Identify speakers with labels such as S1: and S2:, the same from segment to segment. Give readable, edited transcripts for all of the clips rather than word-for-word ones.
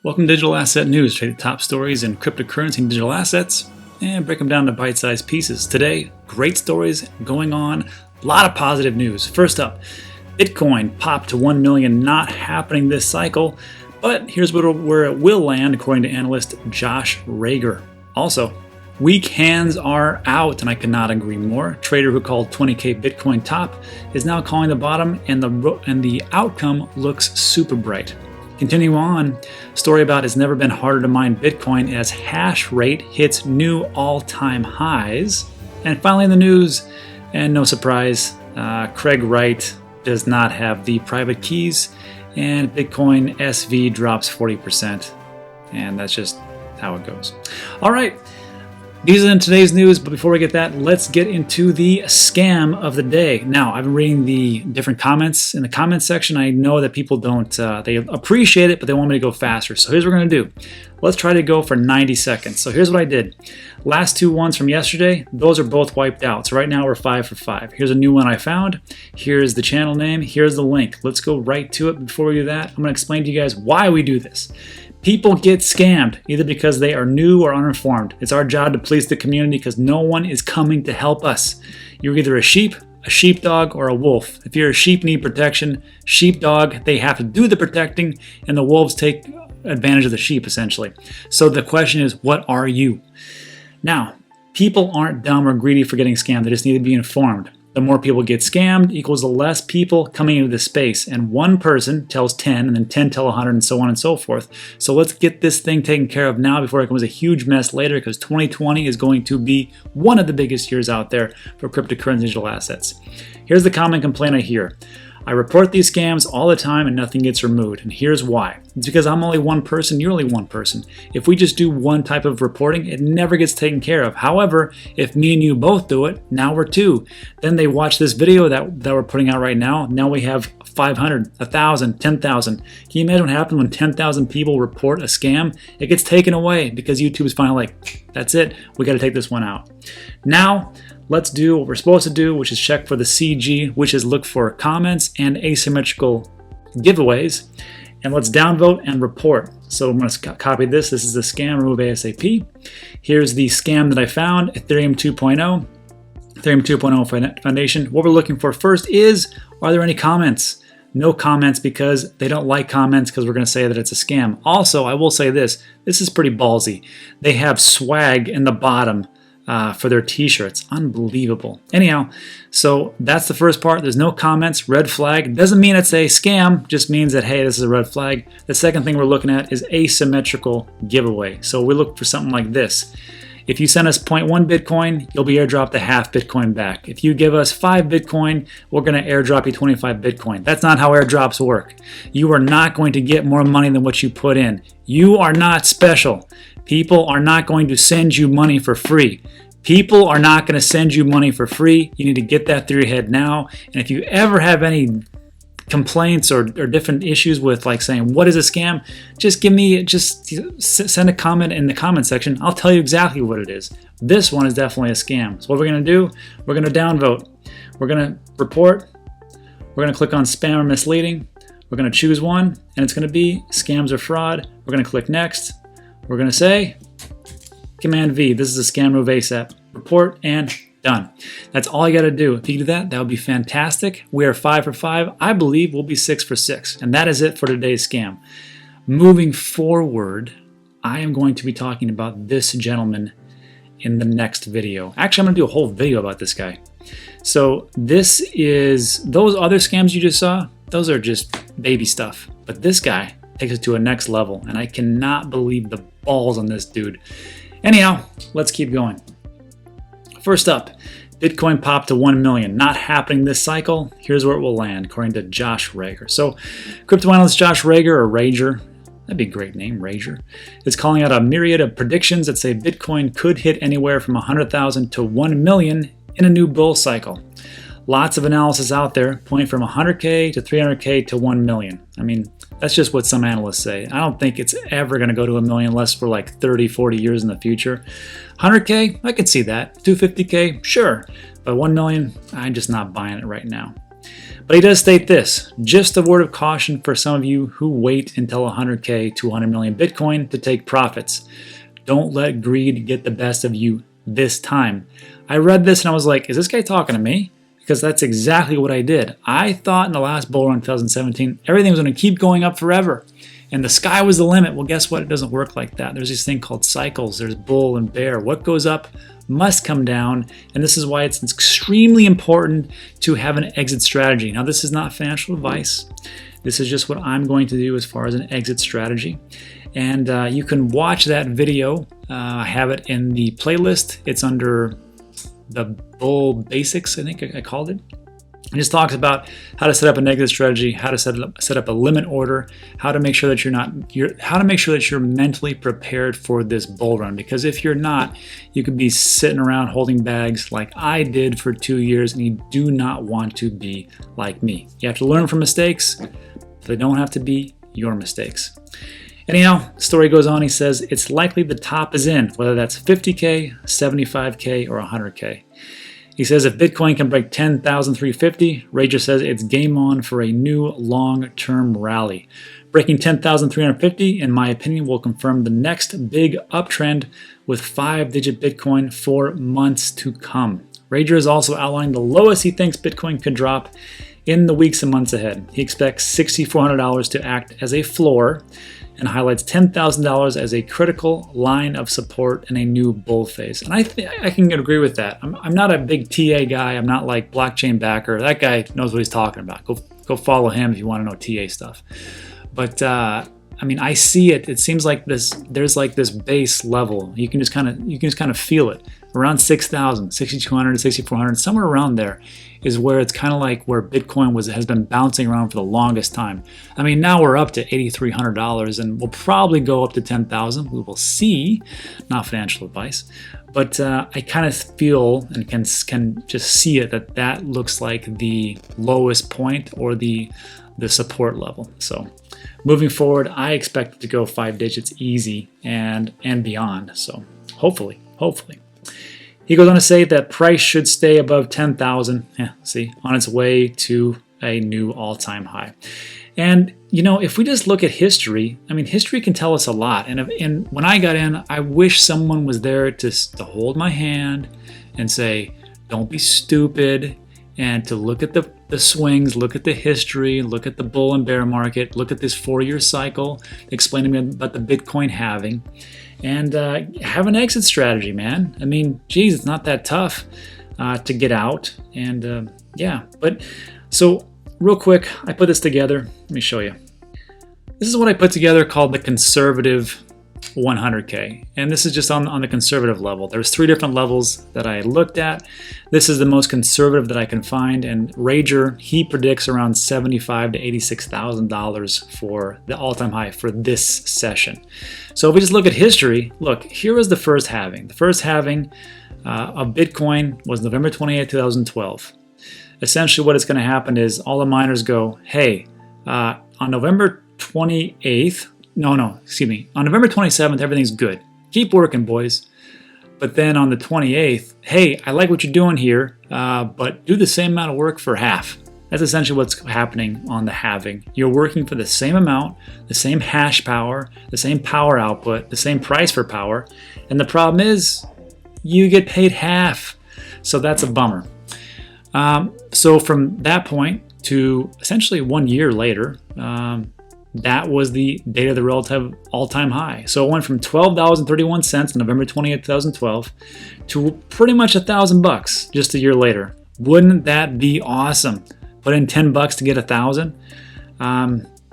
S1: Welcome to Digital Asset News. Trade the top stories in cryptocurrency and digital assets and break them down to bite-sized pieces. Today, great stories going on, a lot of positive news. First up, Bitcoin popped to 1 million, not happening this cycle, but here's where it will land according to analyst Josh Rager. Also, weak hands are out, and I could not agree more. Trader who called 20k Bitcoin top is now calling the bottom, and the outcome looks super bright. Continue on, story about it's never been harder to mine Bitcoin as hash rate hits new all-time highs. And finally in the news, and no surprise, Craig Wright does not have the private keys, and Bitcoin SV drops 40%. And that's just how it goes. All right. These are in today's news, but before we get that, let's get into the scam of the day. Now, I've been reading the different comments in the comments section. I know that people don't, they appreciate it, but they want me to go faster. So here's what we're going to do. Let's try to go for 90 seconds. So here's what I did. Last two ones from yesterday, those are both wiped out. So right now we're 5 for 5. Here's a new one I found. Here's the channel name. Here's the link. Let's go right to it. Before we do that, I'm going to explain to you guys why we do this. People get scammed either because they are new or uninformed. It's our job to please the community because no one is coming to help us. You're either a sheep, a sheepdog, or a wolf. If you're a sheep, need protection. Sheepdog, they have to do the protecting, and the wolves take advantage of the sheep, essentially. So the question is, what are you? Now, people aren't dumb or greedy for getting scammed. They just need to be informed. The more people get scammed equals the less people coming into the space. And one person tells 10, and then 10 tell 100, and so on and so forth. So let's get this thing taken care of now before it becomes a huge mess later, because 2020 is going to be one of the biggest years out there for cryptocurrency digital assets. Here's the common complaint I hear. I report these scams all the time and nothing gets removed. And here's why. It's because I'm only one person, you're only one person. If we just do one type of reporting, it never gets taken care of. However, if me and you both do it, now we're two. Then they watch this video that we're putting out right now. Now we have 500, 1,000, 10,000. Can you imagine what happens when 10,000 people report a scam? It gets taken away because YouTube is finally like, that's it, we got to take this one out. Now, let's do what we're supposed to do, which is check for the CG, which is look for comments and asymmetrical giveaways. And let's downvote and report. So I'm going to copy this. This is the scam, remove ASAP. Here's the scam that I found, Ethereum 2.0. Ethereum 2.0 Foundation. What we're looking for first is, are there any comments? No comments because they don't like comments because we're going to say that it's a scam. Also, I will say this is pretty ballsy. They have swag in the bottom for their t-shirts. Unbelievable. Anyhow, so that's the first part. There's no comments, red flag. Doesn't mean it's a scam, just means that, hey, this is a red flag. The second thing we're looking at is asymmetrical giveaway. So we look for something like this. If you send us 0.1 Bitcoin, you'll be airdropped a half Bitcoin back. If you give us 5 Bitcoin, we're going to airdrop you 25 Bitcoin. That's not how airdrops work. You are not going to get more money than what you put in. You are not special. People are not going to send you money for free. People are not going to send you money for free. You need to get that through your head now. And if you ever have any complaints or different issues with like saying, what is a scam? Just send a comment in the comment section. I'll tell you exactly what it is. This one is definitely a scam. So what we're going to do, we're going to downvote. We're going to report. We're going to click on spam or misleading. We're going to choose one, and it's going to be scams or fraud. We're going to click next. We're going to say Command V. This is a scam, remove ASAP. Report and done. That's all you got to do. If you do that, that would be fantastic. We are 5 for 5. I believe we'll be 6 for 6. And that is it for today's scam. Moving forward, I am going to be talking about this gentleman in the next video. Actually, I'm going to do a whole video about this guy. So this is, those other scams you just saw, those are just baby stuff. But this guy takes it to a next level. And I cannot believe the balls on this dude. Anyhow, let's keep going. First up, Bitcoin popped to 1 million. Not happening this cycle. Here's where it will land, according to Josh Rager. So, crypto analyst Josh Rager, or Rager, that'd be a great name, Rager, is calling out a myriad of predictions that say Bitcoin could hit anywhere from 100,000 to 1 million in a new bull cycle. Lots of analysis out there pointing from 100K to 300K to 1 million. I mean, that's just what some analysts say. I don't think it's ever going to go to 1 million unless for like 30, 40 years in the future. 100K, I could see that. 250K, sure. But 1 million, I'm just not buying it right now. But he does state this, just a word of caution for some of you who wait until 100K to 100 million Bitcoin to take profits. Don't let greed get the best of you this time. I read this and I was like, is this guy talking to me? Because that's exactly what I did. I thought in the last bull run in 2017, everything was going to keep going up forever. And the sky was the limit. Well, guess what? It doesn't work like that. There's this thing called cycles. There's bull and bear. What goes up must come down. And this is why it's extremely important to have an exit strategy. Now, this is not financial advice. This is just what I'm going to do as far as an exit strategy. And you can watch that video. I have it in the playlist. It's under the Bull Basics, I think I called it. It just talks about how to set up an exit strategy, how to set up a limit order, how to make sure that you're mentally prepared for this bull run. Because if you're not, you could be sitting around holding bags like I did for 2 years, and you do not want to be like me. You have to learn from mistakes, but they don't have to be your mistakes. Anyhow, the story goes on. He says it's likely the top is in, whether that's 50K, 75K, or 100K. He says if Bitcoin can break 10,350, Rager says it's game on for a new long-term rally. Breaking 10,350, in my opinion, will confirm the next big uptrend with 5-digit Bitcoin for months to come. Rager is also outlining the lowest he thinks Bitcoin could drop in the weeks and months ahead. He expects $6,400 to act as a floor and highlights $10,000 as a critical line of support in a new bull phase. And I can agree with that. I'm not a big TA guy. I'm not like blockchain backer. That guy knows what he's talking about. Go follow him if you want to know TA stuff. But I mean, I see it. It seems like there's like this base level. You can just kind of feel it around 6,000, 6,200, 6,400, somewhere around there is where it's kind of like where Bitcoin has been bouncing around for the longest time. I mean, now we're up to $8,300 and we'll probably go up to 10,000. We will see, not financial advice, but I kind of feel and can just see it that looks like the lowest point or the support level. So moving forward, I expect it to go 5 digits easy and beyond. So hopefully. He goes on to say that price should stay above 10,000. Yeah, see, on its way to a new all-time high. And you know, if we just look at history, I mean, history can tell us a lot. And when I got in, I wish someone was there to hold my hand and say, "Don't be stupid," and to look at the swings, look at the history, look at the bull and bear market, look at this 4-year cycle, explain to me about the Bitcoin halving. And have an exit strategy, man. I mean, geez, it's not that tough to get out. And yeah, but so real quick, I put this together. Let me show you. This is what I put together called the conservative 100K. And this is just on the conservative level. There's 3 different levels that I looked at. This is the most conservative that I can find. And Rager, he predicts around $75,000 to $86,000 for the all-time high for this session. So if we just look at history, look, here was the first halving. The first halving of Bitcoin was November 28, 2012. Essentially what is going to happen is all the miners go, hey, on November 28th, on November 27th, everything's good. Keep working, boys. But then on the 28th, hey, I like what you're doing here, but do the same amount of work for half. That's essentially what's happening on the halving. You're working for the same amount, the same hash power, the same power output, the same price for power. And the problem is you get paid half. So that's a bummer. So from that point to essentially 1 year later, that was the date of the relative all-time high. So it went from $12.31 on November 28, 2012 to pretty much $1,000 just a year later. Wouldn't that be awesome? Put in $10 to get 1,000.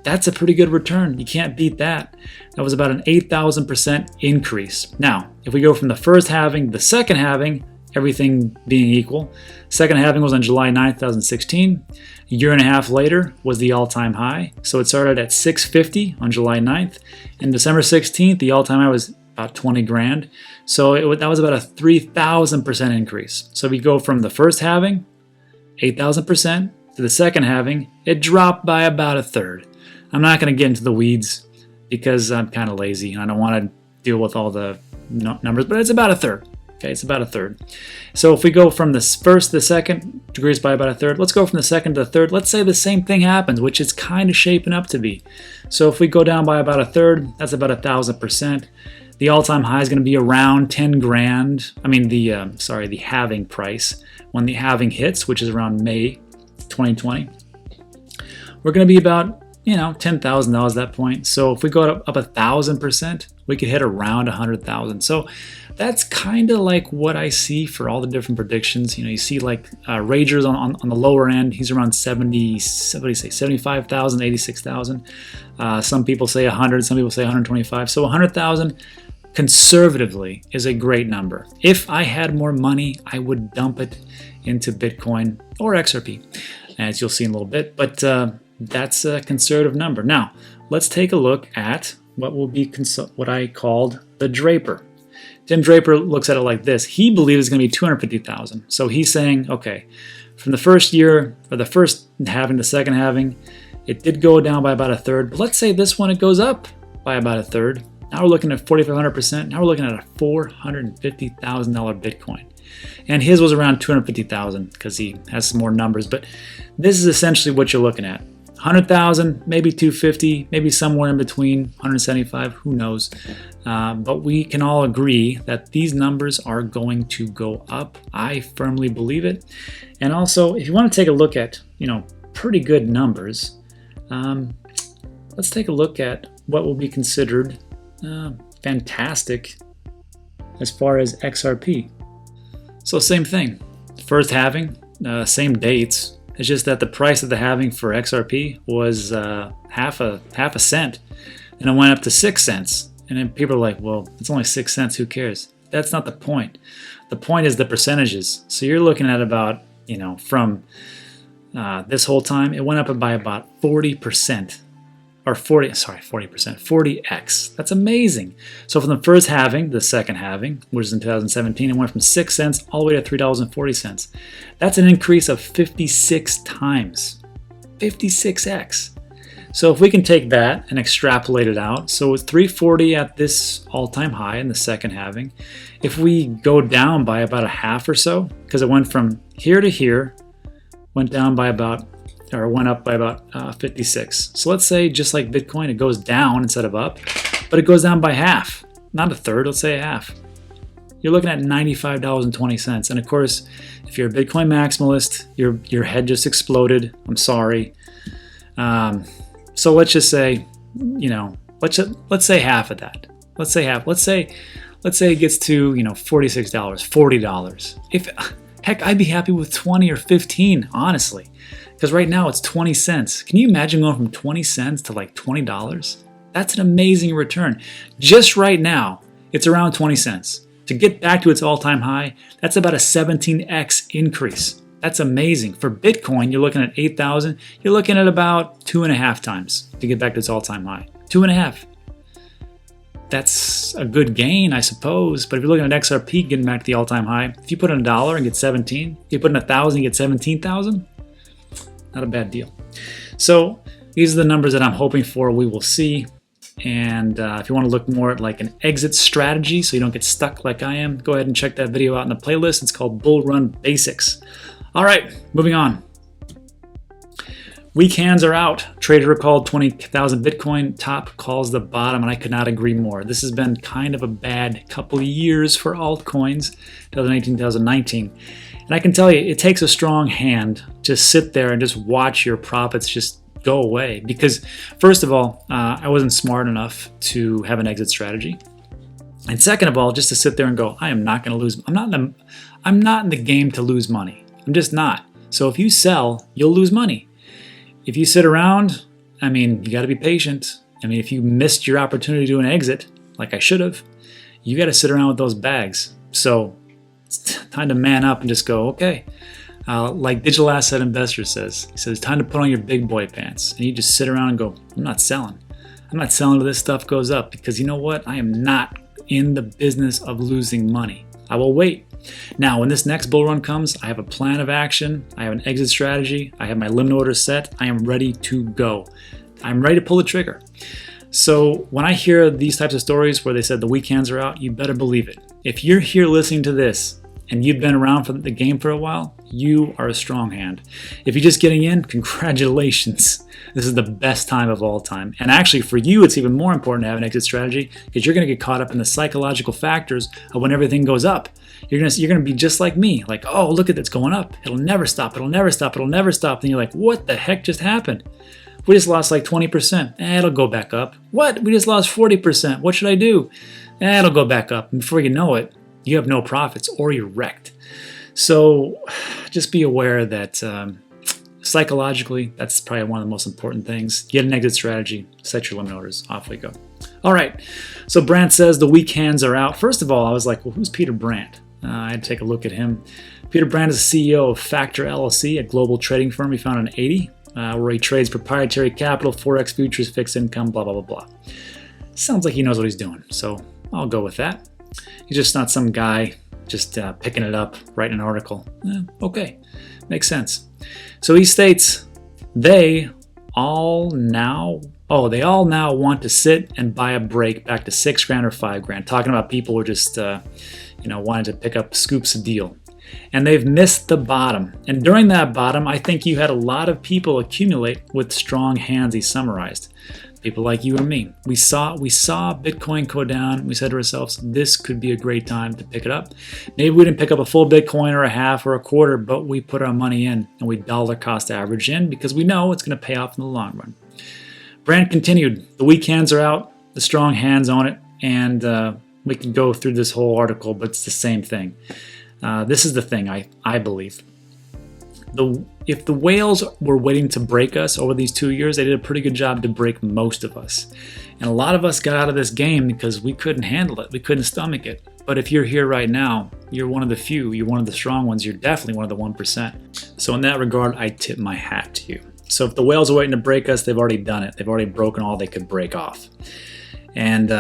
S1: That's a pretty good return. You can't beat that. That was about an 8,000% increase. Now, if we go from the first halving to the second halving, everything being equal, second halving was on July 9, 2016. A year and a half later was the all-time high. So it started at $650 on July 9th. And December 16th, the all-time high was about 20 grand. So that was about a 3,000% increase. So if we go from the first halving, 8,000%, to the second halving, it dropped by about a third. I'm not going to get into the weeds because I'm kind of lazy and I don't want to deal with all the numbers, but it's about a third. Okay, it's about a third. So if we go from the first to the second, decrease by about a third. Let's go from the second to the third. Let's say the same thing happens, which it's kind of shaping up to be. So if we go down by about a third, that's about 1,000%. The all-time high is going to be around 10 grand. I mean, the halving price. When the halving hits, which is around May 2020, we're going to be about, $10,000 at that point. So if we go up 1,000%, we could hit around 100,000. So that's kind of like what I see for all the different predictions. You see like Ragers on the lower end, he's around 75,000, 86,000. Some people say 100, some people say 125. So 100,000 conservatively is a great number. If I had more money, I would dump it into Bitcoin or XRP, as you'll see in a little bit. But that's a conservative number. Now, let's take a look at what will be what I called the Draper. Tim Draper looks at it like this. He believes it's going to be 250,000. So he's saying, okay, from the first year, or the first halving to second halving, it did go down by about a third. But let's say this one, it goes up by about a third. Now we're looking at 4,500%. Now we're looking at a $450,000 Bitcoin. And his was around 250,000 because he has some more numbers. But this is essentially what you're looking at. 100,000, maybe 250, maybe somewhere in between, 175, who knows. But we can all agree that these numbers are going to go up. I firmly believe it. And also, if you want to take a look at, pretty good numbers, let's take a look at what will be considered fantastic as far as XRP. So same thing, first halving, same dates. It's just that the price of the halving for XRP was half a cent, and it went up to 6 cents. And then people are like, well, it's only 6 cents, who cares? That's not the point. The point is the percentages. So you're looking at about, from this whole time, it went up by about 40%. Or 40x. That's amazing. So from the first halving, the second halving, which is in 2017, it went from 6 cents all the way to $3.40. That's an increase of 56 times. 56x. So if we can take that and extrapolate it out, so it's 340 at this all-time high in the second halving. If we go down by about a half or so, because it went from here to here, went up by about 56. So let's say, just like Bitcoin, it goes down instead of up, but it goes down by half, not a third, let's say a half. You're looking at $95.20. And of course, if you're a Bitcoin maximalist, your head just exploded. I'm sorry. So let's just say, let's say half of that. Let's say half. Let's say it gets to, $46, $40. Heck, I'd be happy with 20 or 15, honestly. Because right now it's 20 cents. Can you imagine going from 20 cents to like $20? That's an amazing return. Just right now, it's around 20 cents. To get back to its all-time high, that's about a 17x increase. That's amazing. For Bitcoin, you're looking at 8,000. You're looking at about 2.5 times to get back to its all-time high. 2.5. That's a good gain, I suppose. But if you're looking at XRP getting back to the all-time high, if you put in $1 and get 17, if you put in 1,000 and get 17,000, not a bad deal. So these are the numbers that I'm hoping for we will see. And if you want to look more at like an exit strategy so you don't get stuck like I am, go ahead and check that video out in the playlist. It's called Bull Run Basics. All right, moving on. Weak hands are out. Trader called 20,000 Bitcoin, top calls the bottom, and I could not agree more. This has been kind of a bad couple of years for altcoins, 2018, 2019. And I can tell you, it takes a strong hand to sit there and just watch your profits just go away. Because first of all, I wasn't smart enough to have an exit strategy. And second of all, just to sit there and go, I am not going to lose. I'm not in the game to lose money. I'm just not. So if you sell, you'll lose money. If you sit around, you got to be patient. If you missed your opportunity to do an exit, like I should have, you got to sit around with those bags. So it's time to man up and just go, okay. Like Digital Asset Investor says, he says, it's time to put on your big boy pants. And you just sit around and go, I'm not selling. I'm not selling till this stuff goes up, because you know what? I am not in the business of losing money. I will wait. Now, when this next bull run comes, I have a plan of action. I have an exit strategy. I have my limit order set. I am ready to go. I'm ready to pull the trigger. So when I hear these types of stories where they said the weak hands are out, you better believe it. If you're here listening to this and you've been around for the game for a while, you are a strong hand. If you're just getting in, congratulations. This is the best time of all time. And actually for you, it's even more important to have an exit strategy because you're going to get caught up in the psychological factors of when everything goes up. You're going to be just like me, like, oh, look at it's going up. It'll never stop. It'll never stop. It'll never stop. And you're like, what the heck just happened? We just lost like 20%. It'll go back up. What? We just lost 40%. What should I do? It'll go back up. And before you know it, you have no profits or you're wrecked. So just be aware that psychologically, that's probably one of the most important things. Get an exit strategy, set your limit orders, off we go. All right, so Brandt says the weak hands are out. First of all, I was like, well, who's Peter Brandt? I had to take a look at him. Peter Brandt is the CEO of Factor LLC, a global trading firm he founded in 80, where he trades proprietary capital, Forex futures, fixed income, blah, blah, blah, blah. Sounds like he knows what he's doing, so I'll go with that. He's just not some guy just picking it up, writing an article. Okay, makes sense. So he states they all now want to sit and buy a break back to $6,000 or $5,000. Talking about people who are just wanting to pick up scoops of deal. And they've missed the bottom. And during that bottom, I think you had a lot of people accumulate with strong hands, he summarized. People like you and me. We saw Bitcoin go down. We said to ourselves, this could be a great time to pick it up. Maybe we didn't pick up a full Bitcoin or a half or a quarter, but we put our money in and we dollar cost average in because we know it's going to pay off in the long run. Brandt continued, the weak hands are out, the strong hands on it, and we can go through this whole article, but it's the same thing. This is the thing I believe. If the whales were waiting to break us over these 2 years, they did a pretty good job to break most of us. And a lot of us got out of this game because we couldn't handle it. We couldn't stomach it. But if you're here right now, you're one of the few. You're one of the strong ones. You're definitely one of the 1%. So in that regard, I tip my hat to you. So if the whales are waiting to break us, they've already done it. They've already broken all they could break off. And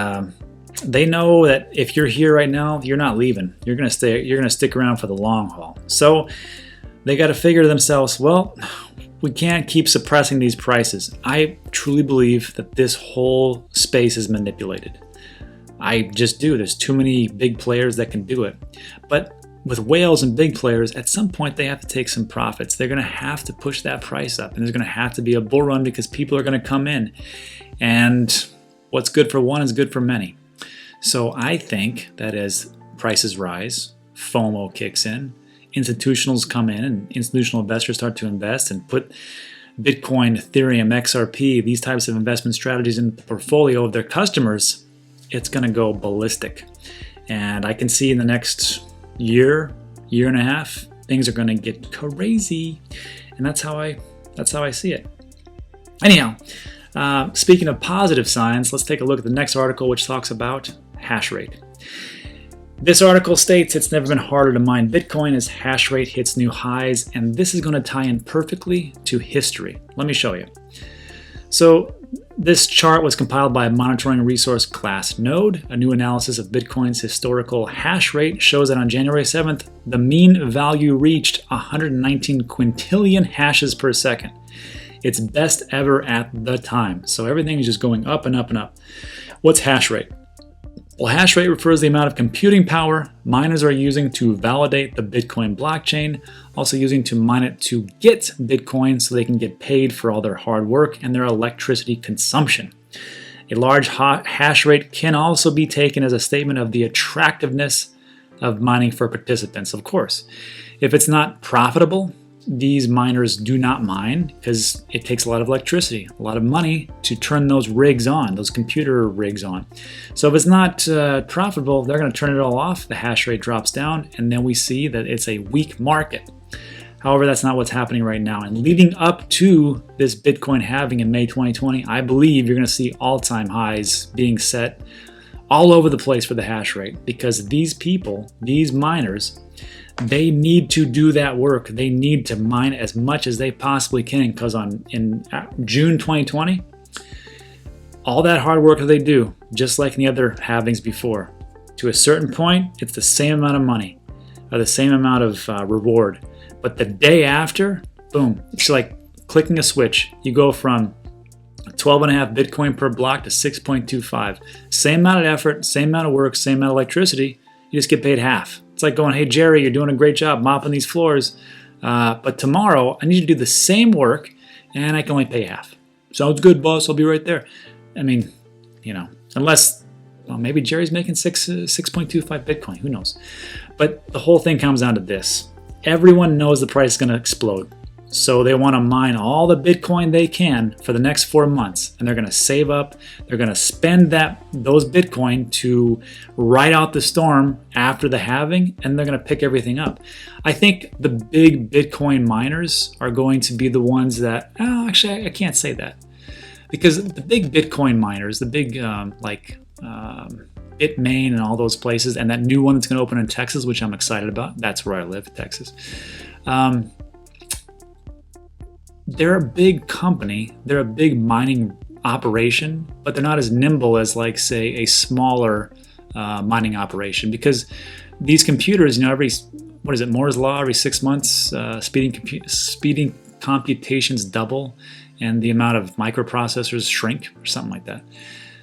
S1: they know that if you're here right now, you're not leaving. You're gonna stay. You're gonna stick around for the long haul. So they got to figure to themselves, well, we can't keep suppressing these prices. I truly believe that this whole space is manipulated. I just do. There's too many big players that can do it. But with whales and big players, at some point they have to take some profits. They're going to have to push that price up, and there's going to have to be a bull run because people are going to come in. And what's good for one is good for many. So I think that as prices rise, FOMO kicks in, institutionals come in and institutional investors start to invest and put Bitcoin, Ethereum, XRP, these types of investment strategies in the portfolio of their customers, it's going to go ballistic. And I can see in the next year and a half, things are going to get crazy. And that's how I see it. Anyhow, speaking of positive signs, let's take a look at the next article, which talks about hash rate. This article states it's never been harder to mine Bitcoin as hash rate hits new highs, and this is going to tie in perfectly to history. Let me show you. So this chart was compiled by a monitoring resource Glassnode. A new analysis of Bitcoin's historical hash rate shows that on January 7th, the mean value reached 119 quintillion hashes per second. Its best ever at the time. So everything is just going up and up and up. What's hash rate? Well, hash rate refers to the amount of computing power miners are using to validate the Bitcoin blockchain, also using to mine it to get Bitcoin so they can get paid for all their hard work and their electricity consumption. A large hash rate can also be taken as a statement of the attractiveness of mining for participants, of course. If it's not profitable, these miners do not mine because it takes a lot of electricity, a lot of money to turn those rigs on, those computer rigs on. So if it's not profitable, they're going to turn it all off, the hash rate drops down, and then we see that it's a weak market. However, that's not what's happening right now. And leading up to this Bitcoin halving in May 2020, I believe you're going to see all-time highs being set all over the place for the hash rate because these people, these miners, they need to do that work. They need to mine as much as they possibly can because in June 2020, all that hard work that they do, just like in the other halvings before, to a certain point, it's the same amount of money or the same amount of reward. But the day after, boom, it's like clicking a switch. You go from 12.5 Bitcoin per block to 6.25. Same amount of effort, same amount of work, same amount of electricity. You just get paid half. It's like going, hey, Jerry, you're doing a great job mopping these floors. But tomorrow, I need you to do the same work, and I can only pay half. Sounds good, boss. I'll be right there. I mean, unless, well, maybe Jerry's making 6.25 Bitcoin. Who knows? But the whole thing comes down to this. Everyone knows the price is going to explode. So they want to mine all the Bitcoin they can for the next 4 months, and they're going to save up. They're going to spend those Bitcoin to ride out the storm after the halving, and they're going to pick everything up. I think the big Bitcoin miners are going to be the ones that, actually, I can't say that, because the big Bitcoin miners, the big Bitmain and all those places, and that new one that's going to open in Texas, which I'm excited about. That's where I live, Texas. They're a big company, they're a big mining operation, but they're not as nimble as, like, say, a smaller mining operation, because these computers, every, Moore's Law, every 6 months, speeding computations double, and the amount of microprocessors shrink, or something like that.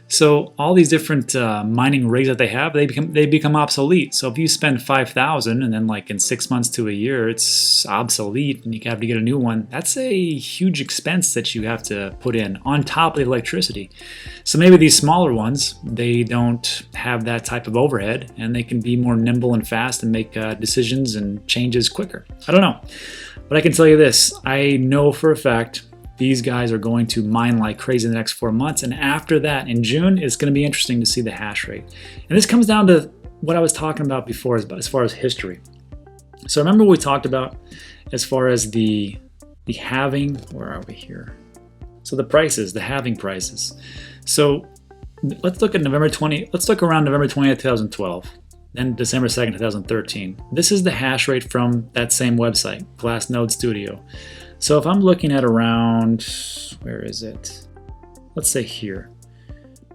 S1: So all these different mining rigs that they have, they become obsolete. So if you spend $5,000 and then, like, in 6 months to a year, it's obsolete and you have to get a new one, that's a huge expense that you have to put in on top of the electricity. So maybe these smaller ones, they don't have that type of overhead, and they can be more nimble and fast and make decisions and changes quicker. I don't know. But I can tell you this, I know for a fact these guys are going to mine like crazy in the next 4 months. And after that, in June, it's going to be interesting to see the hash rate. And this comes down to what I was talking about before as far as history. So remember what we talked about as far as the halving. Where are we here? So the prices, the halving prices. So let's look at let's look around November 20th, 2012. Then December 2nd, 2013. This is the hash rate from that same website, Glassnode Studio. So if I'm looking at around, where is it? Let's say here.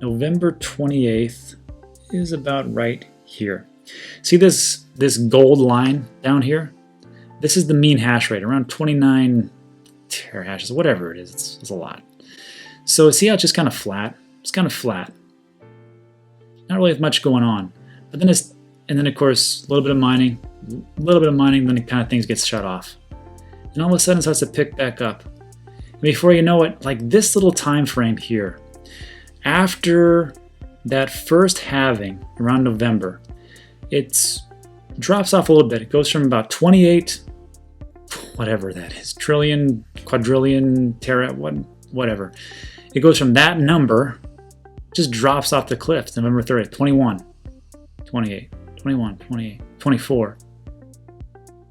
S1: November 28th is about right here. See this gold line down here? This is the mean hash rate, around 29 terahashes, whatever it is. It's a lot. So see how it's just kind of flat? It's kind of flat. Not really much going on. But then and then of course a little bit of mining, then it kind of things gets shut off. And all of a sudden it starts to pick back up. And before you know it, like this little time frame here, after that first halving around November, it drops off a little bit. It goes from about 28, whatever that is, trillion, quadrillion, whatever. It goes from that number, just drops off the cliff. November 30th, 21, 28, 21, 28, 24,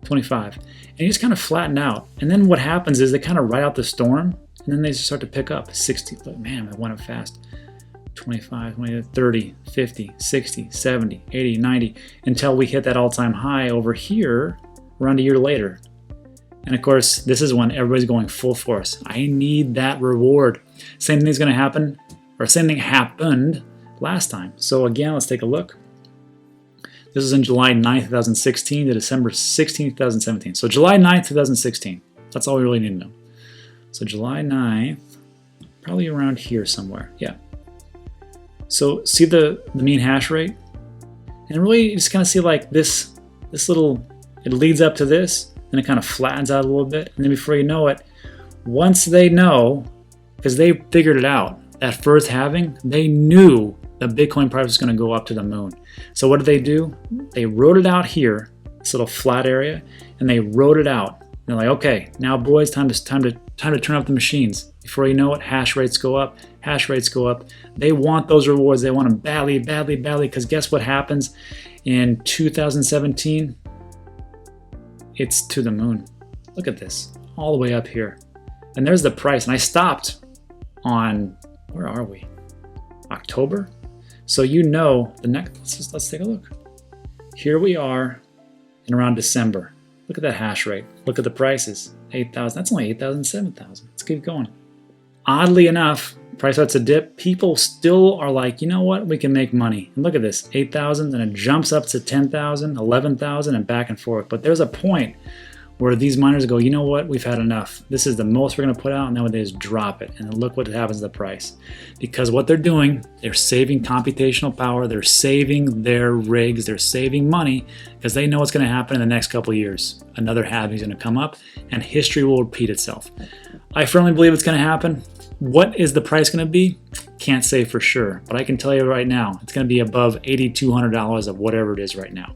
S1: 25. And you just kind of flatten out. And then what happens is they kind of ride out the storm, and then they start to pick up. 60, but man, I went up fast. 25, 20, 30, 50, 60, 70, 80, 90, until we hit that all-time high over here around a year later. And of course, this is when everybody's going full force. I need that reward. Same thing's going to happen, or same thing happened last time. So again, let's take a look. This is in July 9th, 2016 to December 16th, 2017. So July 9th, 2016. That's all we really need to know. So July 9th, probably around here somewhere. Yeah. So see the mean hash rate? And really you just kind of see like this little, it leads up to this, and it kind of flattens out a little bit. And then before you know it, once they know, because they figured it out, that first halving, they knew the Bitcoin price was going to go up to the moon. So what did they do? They wrote it out here, this little flat area, and they wrote it out. And they're like, okay, now boys, time to turn up the machines. Before you know it, hash rates go up, hash rates go up. They want those rewards. They want them badly, badly, badly, because guess what happens in 2017? It's to the moon. Look at this, all the way up here. And there's the price. And I stopped on, where are we? October? So you know the next, let's take a look. Here we are in around December. Look at that hash rate. Look at the prices. 8,000. That's only 8,000, 7,000. Let's keep going. Oddly enough, price starts to dip. People still are like, you know what? We can make money. And look at this, 8,000, and it jumps up to 10,000, 11,000, and back and forth. But there's a point where these miners go, you know what, we've had enough. This is the most we're going to put out, and then they just drop it. And then look what happens to the price. Because what they're doing, they're saving computational power, they're saving their rigs, they're saving money, because they know what's going to happen in the next couple of years. Another halving is going to come up, and history will repeat itself. I firmly believe it's going to happen. What is the price going to be? Can't say for sure, but I can tell you right now, it's going to be above $8,200 of whatever it is right now.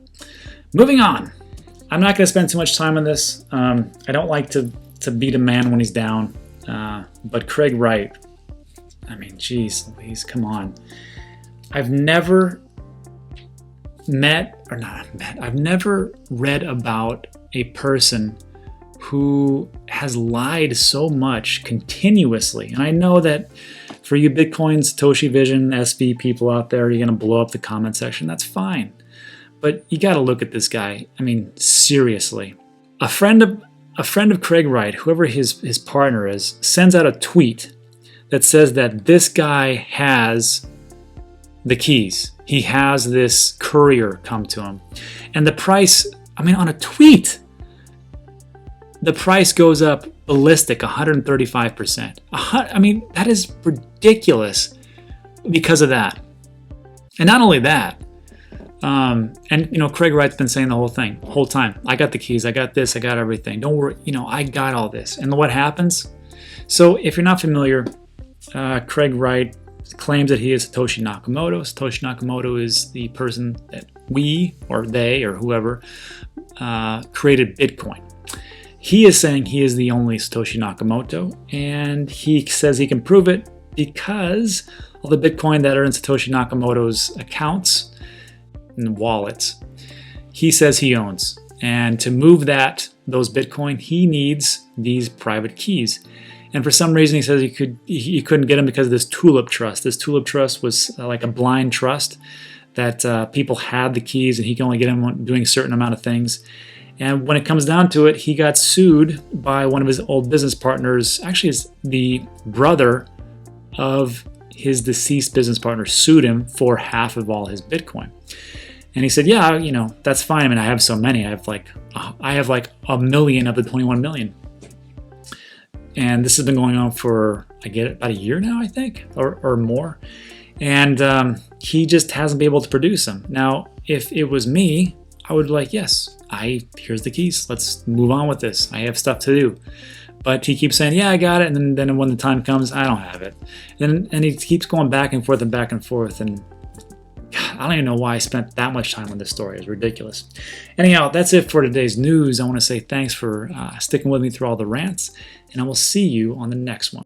S1: Moving on. I'm not going to spend too much time on this. I don't like to beat a man when he's down, but Craig Wright, I mean, geez, Louise, come on. I've never I've never read about a person who has lied so much continuously. And I know that for you Bitcoin, Satoshi Vision, SV people out there, you're going to blow up the comment section. That's fine. But you got to look at this guy. I mean, seriously. A friend of Craig Wright, whoever his partner is, sends out a tweet that says that this guy has the keys. He has this courier come to him. And the price, I mean, on a tweet, the price goes up ballistic 135%. I mean, that is ridiculous because of that. And not only that, and you know, Craig Wright's been saying the whole time, I got the keys, I got this, I got everything. Don't worry, you know, I got all this. And what happens? So if you're not familiar, Craig Wright claims that he is Satoshi Nakamoto. Satoshi Nakamoto is the person that we, or they, or whoever, created Bitcoin. He is saying he is the only Satoshi Nakamoto, and he says he can prove it because all the Bitcoin that are in Satoshi Nakamoto's accounts and wallets, he says he owns. And to move those Bitcoin, he needs these private keys. And for some reason, he says he couldn't get them because of this Tulip Trust. This Tulip Trust was like a blind trust that people had the keys, and he can only get them doing a certain amount of things. And when it comes down to it, he got sued by one of his old business partners. Actually, it's the brother of his deceased business partner sued him for half of all his Bitcoin. And he said, yeah, you know, that's fine. I mean, I have so many. I have like a million of the 21 million. And this has been going on for, I get it, about a year now, I think, or more. And he just hasn't been able to produce them. Now, if it was me, I would be like, yes, here's the keys. Let's move on with this. I have stuff to do. But he keeps saying, yeah, I got it. And then when the time comes, I don't have it. And he keeps going back and forth and back and forth. And God, I don't even know why I spent that much time on this story. It's ridiculous. Anyhow, that's it for today's news. I want to say thanks for sticking with me through all the rants. And I will see you on the next one.